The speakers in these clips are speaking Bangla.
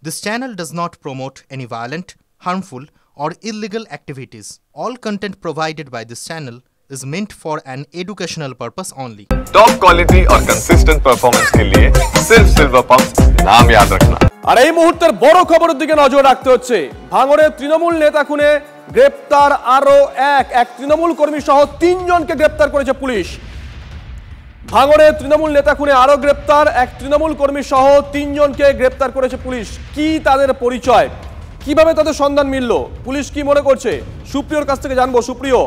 This channel does not promote any violent, harmful, or illegal activities. All content provided by this channel is meant for an educational purpose only. Top quality और कंसिस्टेंट परफॉर्मेंस के लिए सिर्फ सिल्वर पंप्स नाम याद रखना। আর এই মুহূর্তের বড় খবরের দিকে নজর রাখতে হচ্ছে। ভাঙড়ে তৃণমূল নেতা খুনে গ্রেপ্তার আরো এক তৃণমূল কর্মী সহ 3 জনকে গ্রেপ্তার করেছে পুলিশ। ভাঙড়ে তৃণমূল নেতা খুনে আরো গ্রেপ্তার এক তৃণমূল কর্মী সহ 3 জনকে গ্রেপ্তার করেছে পুলিশ। কি তাদের পরিচয়, কিভাবে তাদের সন্ধান মিলল, পুলিশ কি মনে করছে, সুপ্রিয়র কাছ থেকে জানবো। সুপ্রিয়,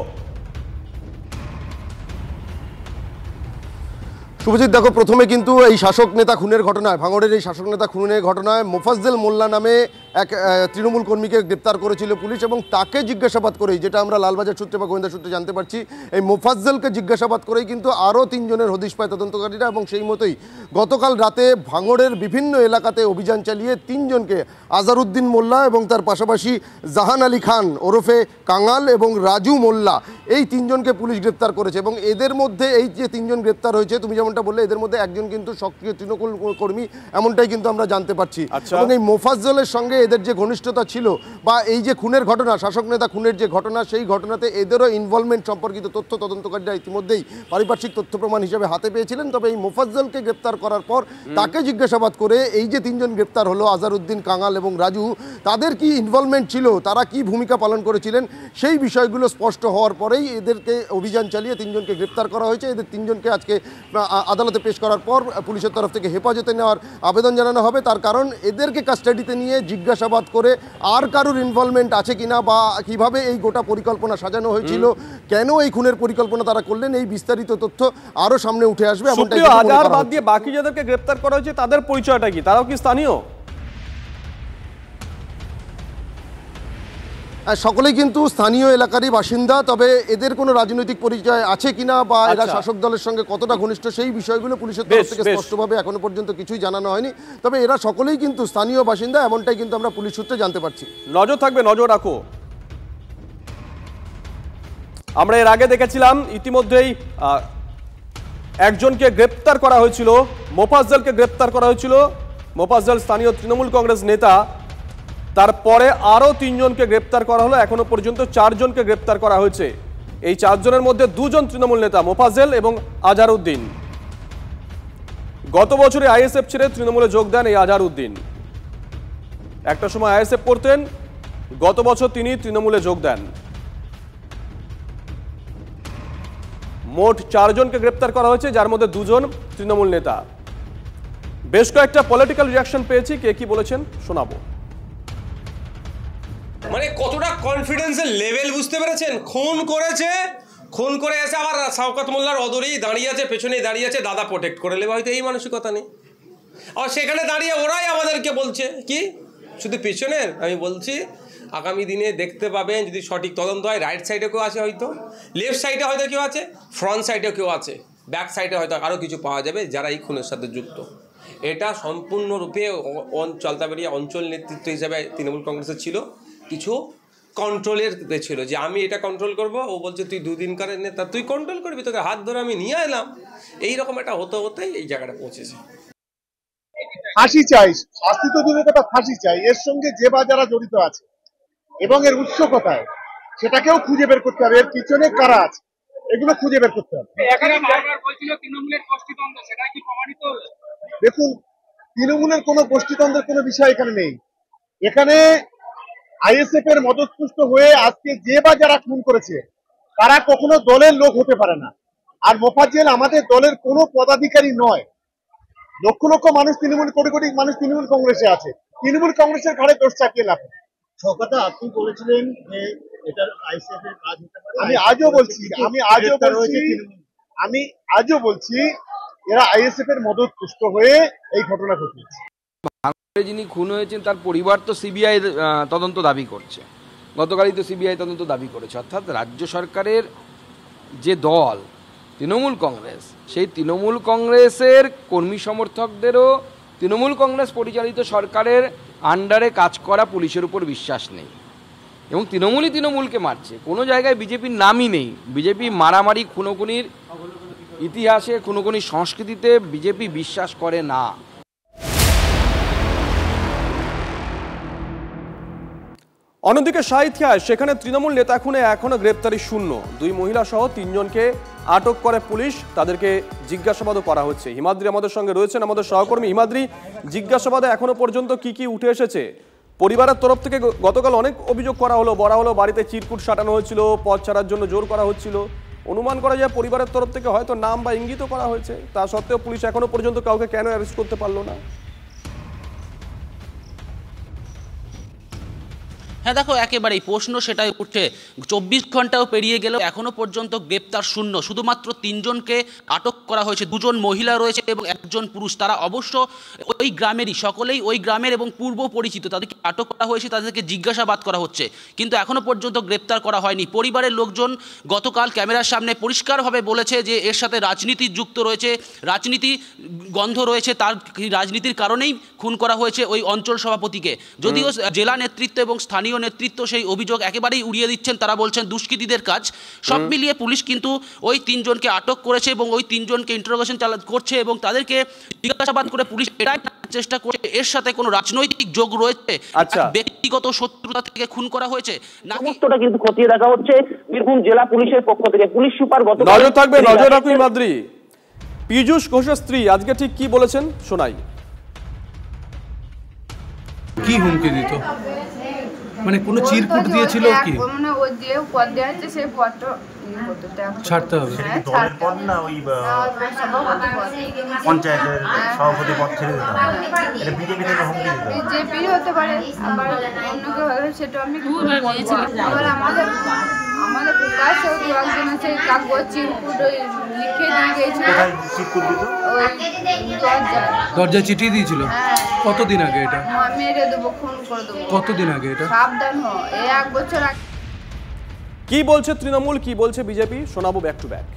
শুভজিৎ, দেখো, প্রথমে কিন্তু এই শাসক নেতা খুনের ঘটনায়, ভাঙড়ের এই শাসক নেতা খুনের ঘটনায় মোফাজ্জেল মোল্লা নামে এক তৃণমূল কর্মীকে গ্রেপ্তার করেছিল পুলিশ এবং তাকে জিজ্ঞাসাবাদ করেই, যেটা আমরা লালবাজার সূত্রে বা গোয়েন্দা সূত্রে জানতে পারছি, এই মোফাজ্জেলকে জিজ্ঞাসাবাদ করেই কিন্তু আরও 3 জনের হদিশ পায় তদন্তকারীরা এবং সেই মতোই গতকাল রাতে ভাঙড়ের বিভিন্ন এলাকাতে অভিযান চালিয়ে 3 জনকে, আজারউদ্দিন মোল্লা এবং তার পাশাপাশি জাহান আলী খান ওরফে কাঙাল এবং রাজু মোল্লা, এই 3 জনকে পুলিশ গ্রেপ্তার করেছে। এবং এদের মধ্যে এই যে 3 জন গ্রেপ্তার হয়েছে, তুমি যেমনটা বললে, এদের মধ্যে একজন কিন্তু সক্রিয় তৃণমূল কর্মী, এমনটাই কিন্তু আমরা জানতে পারছি। এবং এই মোফাজ্জলের সঙ্গে এদের যে ঘনিষ্ঠতা ছিল বা এই যে খুনের ঘটনা, শাসক নেতা খুনের যে ঘটনা, সেই ঘটনাতে এদেরও ইনভলভমেন্ট সম্পর্কিত তথ্য তদন্তকারীরা ইতিমধ্যেই পারিপার্শ্বিক তথ্য প্রমাণ হিসেবে হাতে পেয়েছিলেন। তবে এই মোফাজ্জলকে গ্রেপ্তার করার পর তাকে জিজ্ঞাসাবাদ করে এই যে 3 জন গ্রেপ্তার হলো, আজারউদ্দিন, কাঙাল এবং রাজু, তাদের কি ইনভলভমেন্ট ছিল, তারা কি ভূমিকা পালন করেছিলেন, সেই বিষয়গুলো স্পষ্ট হওয়ার পরেই এদেরকে অভিযান চালিয়ে 3 জনকে গ্রেপ্তার করা হয়েছে। এদের 3 জনকে আজকে আদালতে পেশ করার পর পুলিশের তরফ থেকে হেফাজতে নেওয়ার আবেদন জানানো হবে। তার কারণ এদেরকে কাস্টাডিতে নিয়ে জিজ্ঞাসাবাদ করে আর কারোর ইনভলভমেন্ট আছে কিনা বা কিভাবে এই গোটা পরিকল্পনা সাজানো হয়েছিল, কেন এই খুনের পরিকল্পনা তারা করলেন, এই বিস্তারিত তথ্য আরো সামনে উঠে আসবে। আজহার বাদ দিয়ে বাকি যাদেরকে গ্রেপ্তার করা হয়েছে তাদের পরিচয়টা কি, তারাও কি স্থানীয়? সকলেই কিন্তু স্থানীয় এলাকারই বাসিন্দা। তবে এদের কোনো রাজনৈতিক পরিচয় আছে কিনা বা এরা শাসক দলের সঙ্গে কতটা ঘনিষ্ঠ, সেই বিষয়গুলো পুলিশের তরফ থেকে স্পষ্টভাবে এখনো পর্যন্ত কিছুই জানানো হয়নি। তবে এরা সকলেই কিন্তু স্থানীয় বাসিন্দা, এমনটাই কিন্তু আমরা পুলিশ সূত্রে জানতে পারছি। নজর থাকবে, নজর রাখো। আমরা এর আগে দেখেছিলাম ইতিমধ্যেই একজনকে গ্রেপ্তার করা হয়েছিল, মোফাজ্জলকে গ্রেপ্তার করা হয়েছিল। মোফাজ্জল স্থানীয় তৃণমূল কংগ্রেস নেতা, তারপরে আরও 3 জনকে গ্রেপ্তার করা হলো। এখনো পর্যন্ত 4 জনকে গ্রেপ্তার করা হয়েছে। এই 4 জনের মধ্যে 2 জন তৃণমূল নেতা, মোফাজ্জল এবং আজহারউদ্দিন। গত বছরে আইএসএফ ছেড়ে তৃণমূলে যোগ দেন এই আজহারউদ্দিন। একটা সময় আইএসএফ করতেন, গত বছর তিনি তৃণমূলে যোগ দেন। মোট 4 জনকে গ্রেপ্তার করা হয়েছে, যার মধ্যে 2 জন তৃণমূল নেতা। বেশ কয়েকটা পলিটিক্যাল রিঅ্যাকশন পেয়েছি, কে কি বলেছেন শোনাবো। মানে কতটা কনফিডেন্সের লেভেল বুঝতে পেরেছেন? খুন করেছে, খুন করে এসে আবার শওকত মোল্লার অদরেই দাঁড়িয়ে আছে, পেছনেই দাঁড়িয়ে আছে, দাদা প্রোটেক্ট করে নেবে, হয়তো এই মানসিকতা নেই। আর সেখানে দাঁড়িয়ে ওরাই আমাদেরকে বলছে কি শুধু পেছনের। আমি বলছি আগামী দিনে দেখতে পাবেন, যদি সঠিক তদন্ত হয়, রাইট সাইডে কেউ আছে, হয়তো লেফট সাইডে হয়তো কেউ আছে, ফ্রন্ট সাইডেও কেউ আছে, ব্যাক সাইডে হয়তো আরও কিছু পাওয়া যাবে যারা এই খুনের সাথে যুক্ত। এটা সম্পূর্ণরূপে চলতাবাড়িয়া অঞ্চল নেতৃত্ব হিসাবে তৃণমূল কংগ্রেসের ছিল, কিছু কন্ট্রোলের ছিল যে আমি এটা কন্ট্রোল করব, ও বলছে তুই 2 দিনকারের নেতা, তুই কন্ট্রোল করবি, তোকে হাত ধরে আমি নিয়ে এলাম। এইরকম একটা হতে হতেই এই জায়গাটা পৌঁছেছে। ফাঁসি চাই, শাস্তি তো দূরের কথা, ফাঁসি চাই। এর সঙ্গে যে বা যারা জড়িত আছে এবং এর উৎস কোথায় সেটাকেও খুঁজে বের করতে হবে, এর পিছনে কারা আছে এগুলো খুঁজে বের করতে হবে। দেখুন, তৃণমূলের কোনো গোষ্ঠীদ্বন্দ্বের কোনো বিষয় এখানে নেই। এখানে আইএসএফ এর মদতপুষ্ট হয়ে আজকে যে বা যারা খুন করেছে তারা কখনো দলের লোক হতে পারে না। আর মোফাজ্জল আমাদের দলের কোনো পদাধিকারী নয়। লক্ষ লক্ষ মানুষ তৃণমূল, কোটি কোটি মানুষ তৃণমূল কংগ্রেসে আছে, তৃণমূল কংগ্রেসের ঘাড়ে দোষ চাপিয়ে লাভ। কথা আপনি বলেছিলেন যে এটা আইএসএফ এর কাজ হতে পারে। আমি আজও বলছি এরা আইএসএফ এর মদতপুষ্ট হয়ে এই ঘটনা ঘটিয়েছে। যিনি খুন হয়েছেন তার পরিবার তো সিবিআই তদন্ত দাবি করছে, গতকালই তো সিবিআই তদন্ত দাবি করেছে। অর্থাৎ রাজ্য সরকারের যে দল তৃণমূল কংগ্রেস, সেই তৃণমূল কংগ্রেসের কর্মী সমর্থকদেরও তৃণমূল কংগ্রেস পরিচালিত সরকারের আন্ডারে কাজ করা পুলিশের উপর বিশ্বাস নেই এবং তৃণমূলই তৃণমূলকে মারছে। কোনো জায়গায় বিজেপির নামই নেই। বিজেপি মারামারি, খুনোখুনির ইতিহাসে, খুনোখুনির সংস্কৃতিতে বিজেপি বিশ্বাস করে না। অন্যদিকে সাঁইথিয়ায় সেখানে তৃণমূল নেতা খুনে এখনো গ্রেপ্তারি শূন্য। 2 মহিলা সহ 3 জনকে আটক করে পুলিশ, তাদেরকে জিজ্ঞাসাবাদও করা হচ্ছে। হিমাদ্রি আমাদের সঙ্গে রয়েছেন, আমাদের সহকর্মী। হিমাদ্রি, জিজ্ঞাসাবাদে এখনো পর্যন্ত কি উঠে এসেছে? পরিবারের তরফ থেকে গতকাল অনেক অভিযোগ করা হলো, বলা হলো বাড়িতে চিরকুট সাটানো হয়েছিল, পথ ছাড়ার জন্য জোর করা হচ্ছিল। অনুমান করা যায় পরিবারের তরফ থেকে হয়তো নাম বা ইঙ্গিতও করা হয়েছে। তা সত্ত্বেও পুলিশ এখনো পর্যন্ত কাউকে কেন অ্যারেস্ট করতে পারলো না? হ্যাঁ দেখো, একেবারেই প্রশ্ন সেটাই উঠছে। 24 ঘন্টাও পেরিয়ে গেলেও এখনো পর্যন্ত গ্রেপ্তার শূন্য। শুধুমাত্র 3 জনকে আটক করা হয়েছে, 2 জন মহিলা রয়েছে এবং 1 জন পুরুষ। তারা অবশ্য ওই গ্রামেরই, সকলেই ওই গ্রামের এবং পূর্ব পরিচিত। তাদেরকে আটক করা হয়েছে, তাদেরকে জিজ্ঞাসাবাদ করা হচ্ছে, কিন্তু এখনো পর্যন্ত গ্রেপ্তার করা হয়নি। পরিবারের লোকজন গতকাল ক্যামেরার সামনে পরিষ্কারভাবে বলেছে যে এর সাথে রাজনীতি যুক্ত রয়েছে, রাজনীতি গন্ধ রয়েছে, তার রাজনীতির কারণেই খুন করা হয়েছে ওই অঞ্চল সভাপতিকে। যদিও জেলা নেতৃত্ব এবং স্থানীয় নেতৃত্ব সেই অভিযোগ একেবারেই উড়িয়ে দিচ্ছেন। তারা বলছেন দুষ্কৃতীদের কাজ। সব মিলিয়ে পুলিশ কিন্তু ওই 3 জনকে আটক করেছে এবং ওই 3 জনকে ইন্টারোগেশন করছে এবং তাদেরকে জিজ্ঞাসাবাদ করে পুলিশ এটাই চেষ্টা করছে এর সাথে কোনো রাজনৈতিক যোগ রয়েছে, ব্যক্তিগত শত্রুতা থেকে খুন করা হয়েছে না। সমস্তটা কিন্তু খতিয়ে দেখা হচ্ছে বীরভূম জেলা পুলিশের পক্ষ থেকে। পুলিশ সুপার নজর থাকবে, নজর রাখুন। মাদ্রি, পীযূষ ঘোষের স্ত্রী আজকে ঠিক কি বলেছেন শোনাই। কি হুমকি দিত? মানে কোনো চিরকুট দিয়েছিল কি? মানে ওই যে পদ দেওয়া হচ্ছে সেই পদটা ছাড়তে হবে। দলের পদ না ওই পঞ্চায়েতের সভাপতি পদ ছেড়ে দিতে হবে। এটা বিজেপি থেকে হুমকি দিত। বিজেপি হতে পারে, আবার অন্য কেউ হলে সেটা আমি আবার আমাদের কাছে একজন আছে কাগজ চিরকুট লিখে দিয়ে গিয়েছিল। চিরকুট দিত ওই দরজায় চিঠি দিয়েছিল। কতদিন আগে এটা? মেরে দেবো, খুন করে দেবো। কতদিন আগে এটা? সাবধান হো, এই 1 বছর আগে। কি বলছে তৃণমূল, কি বলছে বিজেপি, শোনাবো ব্যাক টু ব্যাক।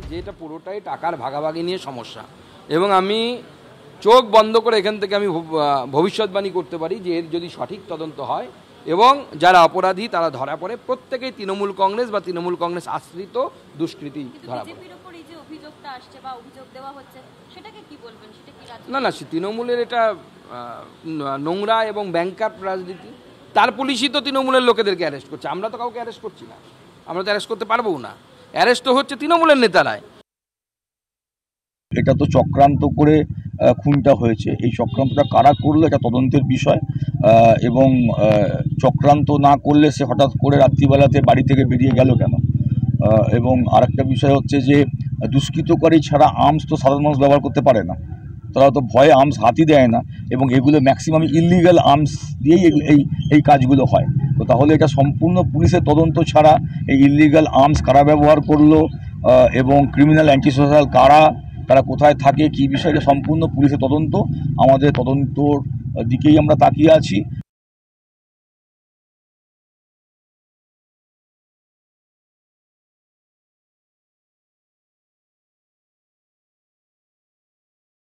যেটা পুরোটাই টাকার ভাগাভাগি নিয়ে সমস্যা, এবং আমি চোখ বন্ধ করে এখান থেকে আমি ভবিষ্যৎবাণী করতে পারি যে এর যদি সঠিক তদন্ত হয় এবং যারা অপরাধী তারা ধরা পড়ে, প্রত্যেকেই তৃণমূল কংগ্রেস বা তৃণমূল কংগ্রেস আশ্রিত দুষ্কৃতী ধরা পড়ে। না না, তৃণমূলের এটা নোংরা এবং ব্যাংকার রাজনীতি। তার পুলিশই তো তৃণমূলের লোকেদেরকে অ্যারেস্ট করছে, আমরা তো কাউকে অ্যারেস্ট করছি না, আমরা তো অ্যারেস্ট করতে পারবো না। অ্যারেস্ট হচ্ছে তৃণমূলের নেতারাই। এটা তো চক্রান্ত করে খুনটা হয়েছে। এই চক্রান্তটা কারা করলো এটা তদন্তের বিষয়, এবং চক্রান্ত না করলে সে হঠাৎ করে রাত্রিবেলাতে বাড়ি থেকে বেরিয়ে গেল কেন? এবং আরেকটা বিষয় হচ্ছে যে দুষ্কৃতকারী ছাড়া আর্মস তো সাধারণ মানুষ ব্যবহার করতে পারে না, তারা তো ভয়ে আর্মস হাতি দেয় না, এবং এগুলো ম্যাক্সিমাম ইললিগাল আর্মস দিয়েই এই কাজগুলো হয়। তো তাহলে এটা সম্পূর্ণ পুলিশের তদন্ত ছাড়া এই ইললিগাল আর্মস কারা ব্যবহার করলো এবং ক্রিমিনাল অ্যান্টি সোশ্যাল কারা, তারা কোথায় থাকে, কী বিষয়টা সম্পূর্ণ পুলিশের তদন্ত। আমাদের তদন্তর দিকেই আমরা তাকিয়ে আছি।